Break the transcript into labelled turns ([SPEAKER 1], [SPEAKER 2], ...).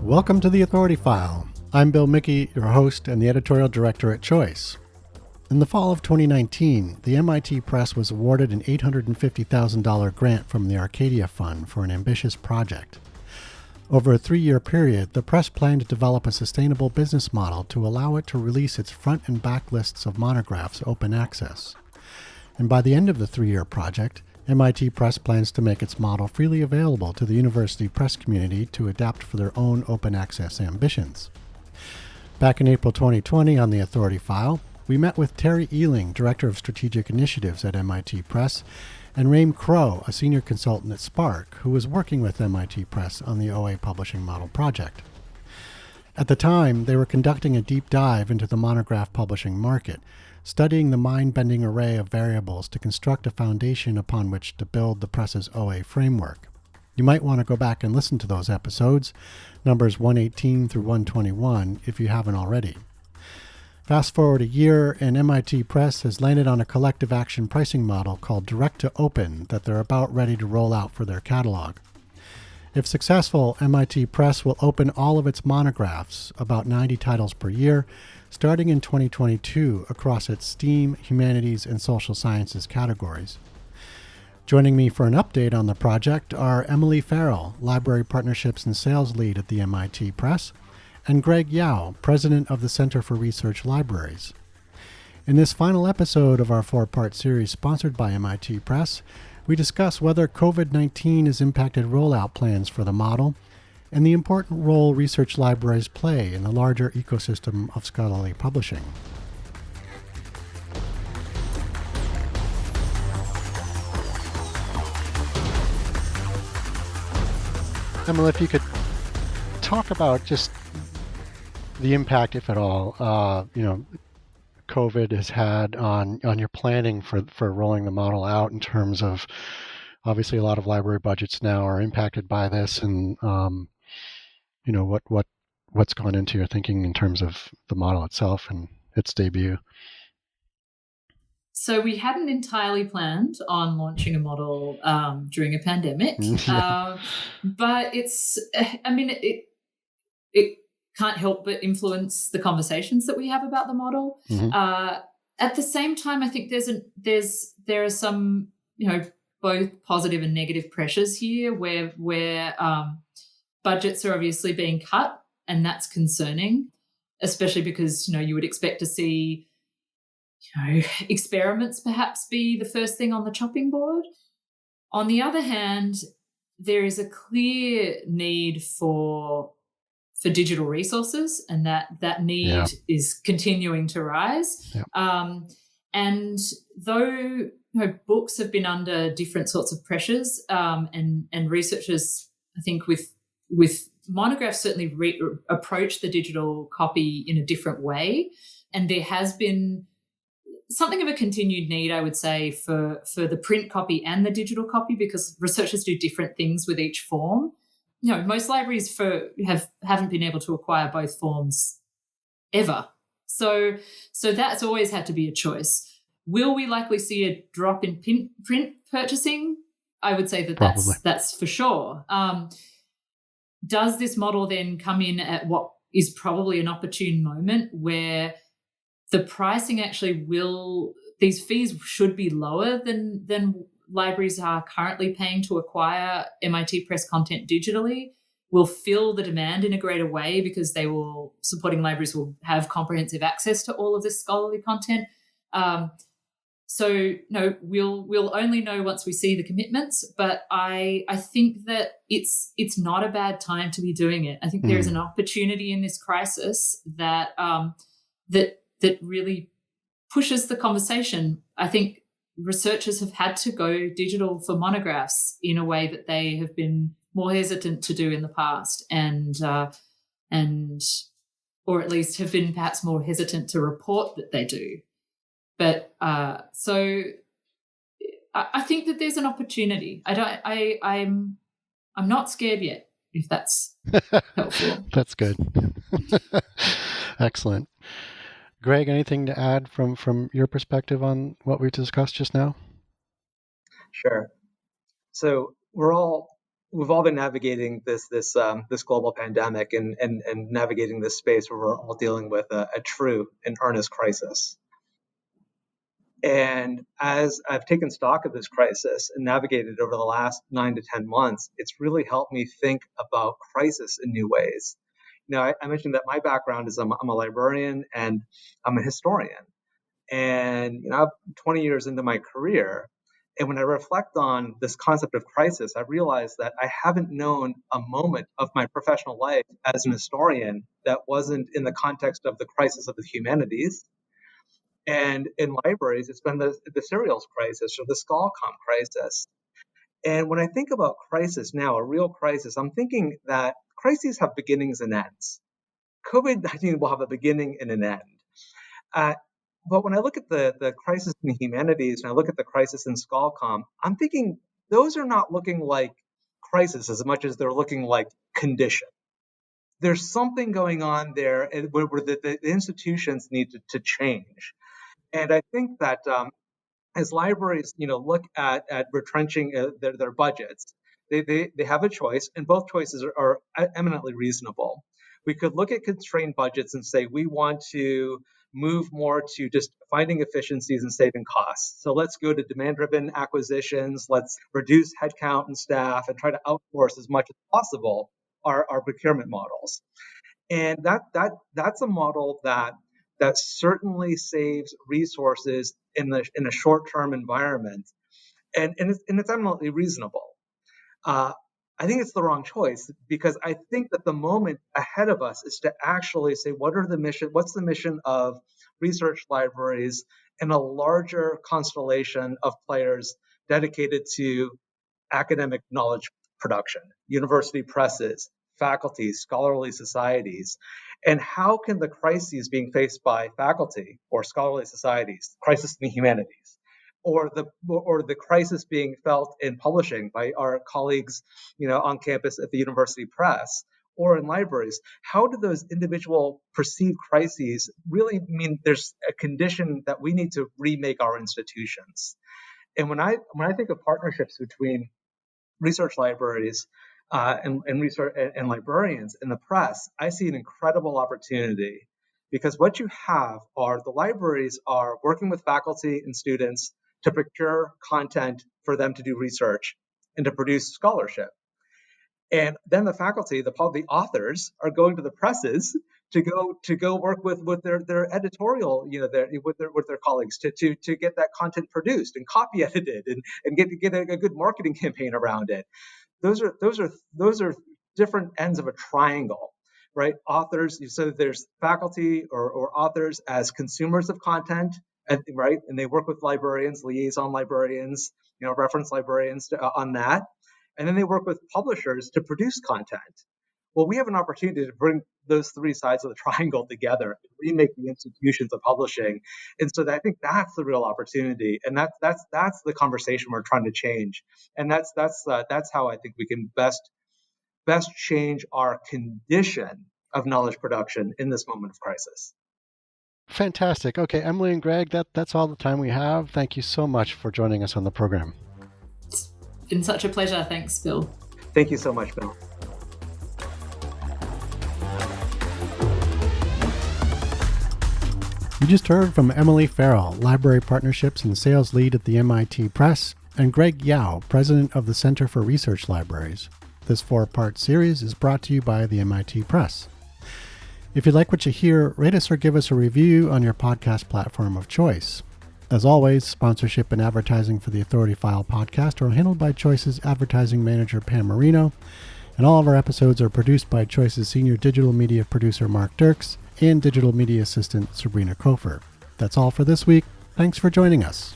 [SPEAKER 1] Welcome to the Authority File. I'm Bill Mickey, your host and the editorial director at Choice. In the fall of 2019, the MIT Press was awarded an $850,000 grant from the Arcadia Fund for an ambitious project. Over a 3-year period, the press planned to develop a sustainable business model to allow it to release its front and back lists of monographs open access. And by the end of the 3-year project, MIT Press plans to make its model freely available to the university press community to adapt for their own open access ambitions. Back in April 2020 on the Authority File, we met with Terry Ealing, Director of Strategic Initiatives at MIT Press, and Raim Crow, a senior consultant at Spark, who was working with MIT Press on the OA Publishing Model project. At the time, they were conducting a deep dive into the monograph publishing market, studying the mind-bending array of variables to construct a foundation upon which to build the press's OA framework. You might want to go back and listen to those episodes, numbers 118 through 121, if you haven't already. Fast forward a year, and MIT Press has landed on a collective action pricing model called Direct to Open that they're about ready to roll out for their catalog. If successful, MIT Press will open all of its monographs, about 90 titles per year, starting in 2022 across its STEAM, Humanities, and Social Sciences categories. Joining me for an update on the project are Emily Farrell, Library Partnerships and Sales Lead at the MIT Press, and Greg Yao, President of the Center for Research Libraries. In this final episode of our 4-part series sponsored by MIT Press, we discuss whether COVID-19 has impacted rollout plans for the model and the important role research libraries play in the larger ecosystem of scholarly publishing. Emily, if you could talk about just the impact, if at all, COVID has had on your planning for rolling the model out, in terms of, obviously a lot of library budgets now are impacted by this, and what's gone into your thinking in terms of the model itself and its debut.
[SPEAKER 2] So we hadn't entirely planned on launching a model during a pandemic, but it can't help but influence the conversations that we have about the model. Mm-hmm. At the same time, I think there are some, both positive and negative pressures here where budgets are obviously being cut, and that's concerning, especially because, you would expect to see, experiments perhaps be the first thing on the chopping board. On the other hand, there is a clear need for digital resources, and that need is continuing to rise. Yeah. And though books have been under different sorts of pressures, and researchers, I think, with monographs certainly approach the digital copy in a different way, and there has been something of a continued need, I would say, for the print copy and the digital copy, because researchers do different things with each form. Most libraries haven't been able to acquire both forms ever. So that's always had to be a choice. Will we likely see a drop in print purchasing? I would say that's for sure. Does this model then come in at what is probably an opportune moment where the pricing actually these fees should be lower than libraries are currently paying to acquire MIT Press content digitally, will fill the demand in a greater way because supporting libraries will have comprehensive access to all of this scholarly content. We'll only know once we see the commitments, but I think that it's not a bad time to be doing it. I think there is an opportunity in this crisis that really pushes the conversation. I think researchers have had to go digital for monographs in a way that they have been more hesitant to do in the past, and or at least have been perhaps more hesitant to report that they do. But so I think that there's an opportunity. I'm not scared yet, if that's helpful.
[SPEAKER 1] That's good. Excellent. Greg, anything to add from your perspective on what we discussed just now?
[SPEAKER 3] Sure. So we're all we've all been navigating this global pandemic and navigating this space where we're all dealing with a true and earnest crisis. And as I've taken stock of this crisis and navigated over the last 9 to 10 months, it's really helped me think about crisis in new ways. I mentioned that my background is I'm a librarian and I'm a historian. And I'm 20 years into my career. And when I reflect on this concept of crisis, I realize that I haven't known a moment of my professional life as an historian that wasn't in the context of the crisis of the humanities. And in libraries, it's been the serials crisis or the scholcom crisis. And when I think about crisis now, a real crisis, I'm thinking that crises have beginnings and ends. COVID-19 will have a beginning and an end. But when I look at the crisis in the humanities and I look at the crisis in scholcom, I'm thinking those are not looking like crisis as much as they're looking like condition. There's something going on there where the institutions need to change. And I think that as libraries, look at retrenching their budgets, they have a choice, and both choices are eminently reasonable. We could look at constrained budgets and say we want to move more to just finding efficiencies and saving costs. So let's go to demand-driven acquisitions. Let's reduce headcount and staff and try to outsource as much as possible our procurement models. And that's a model that certainly saves resources in a short-term environment, and it's eminently reasonable. I think it's the wrong choice because I think that the moment ahead of us is to actually say, what's the mission of research libraries and a larger constellation of players dedicated to academic knowledge production, university presses, faculty, scholarly societies, and how can the crises being faced by faculty or scholarly societies, crisis in the humanities, or the crisis being felt in publishing by our colleagues, on campus at the university press or in libraries, how do those individual perceived crises really mean there's a condition that we need to remake our institutions? And when I think of partnerships between research libraries and research and librarians in the press, I see an incredible opportunity because what you have are the libraries are working with faculty and students to procure content for them to do research and to produce scholarship. And then the faculty, the authors, are going to the presses to go work with their editorial, with their colleagues to get that content produced and copy edited and get a good marketing campaign around it. Those are different ends of a triangle, right? Authors, so there's faculty or authors as consumers of content, right? And they work with librarians, liaison librarians, reference librarians on that. And then they work with publishers to produce content. Well, we have an opportunity to bring those three sides of the triangle together, and remake the institutions of publishing. And so I think that's the real opportunity, and that's the conversation we're trying to change. And that's how I think we can best change our condition of knowledge production in this moment of crisis.
[SPEAKER 1] Fantastic. Okay, Emily and Greg, that's all the time we have. Thank you so much for joining us on the program.
[SPEAKER 2] It's been such a pleasure. Thanks, Bill.
[SPEAKER 3] Thank you so much, Bill.
[SPEAKER 1] You just heard from Emily Farrell, Library Partnerships and Sales Lead at the MIT Press, and Greg Yao, President of the Center for Research Libraries. This 4-part series is brought to you by the MIT Press. If you like what you hear, rate us or give us a review on your podcast platform of choice. As always, sponsorship and advertising for the Authority File podcast are handled by Choice's advertising manager, Pam Marino, and all of our episodes are produced by Choice's senior digital media producer, Mark Dirks, and digital media assistant, Sabrina Kofer. That's all for this week. Thanks for joining us.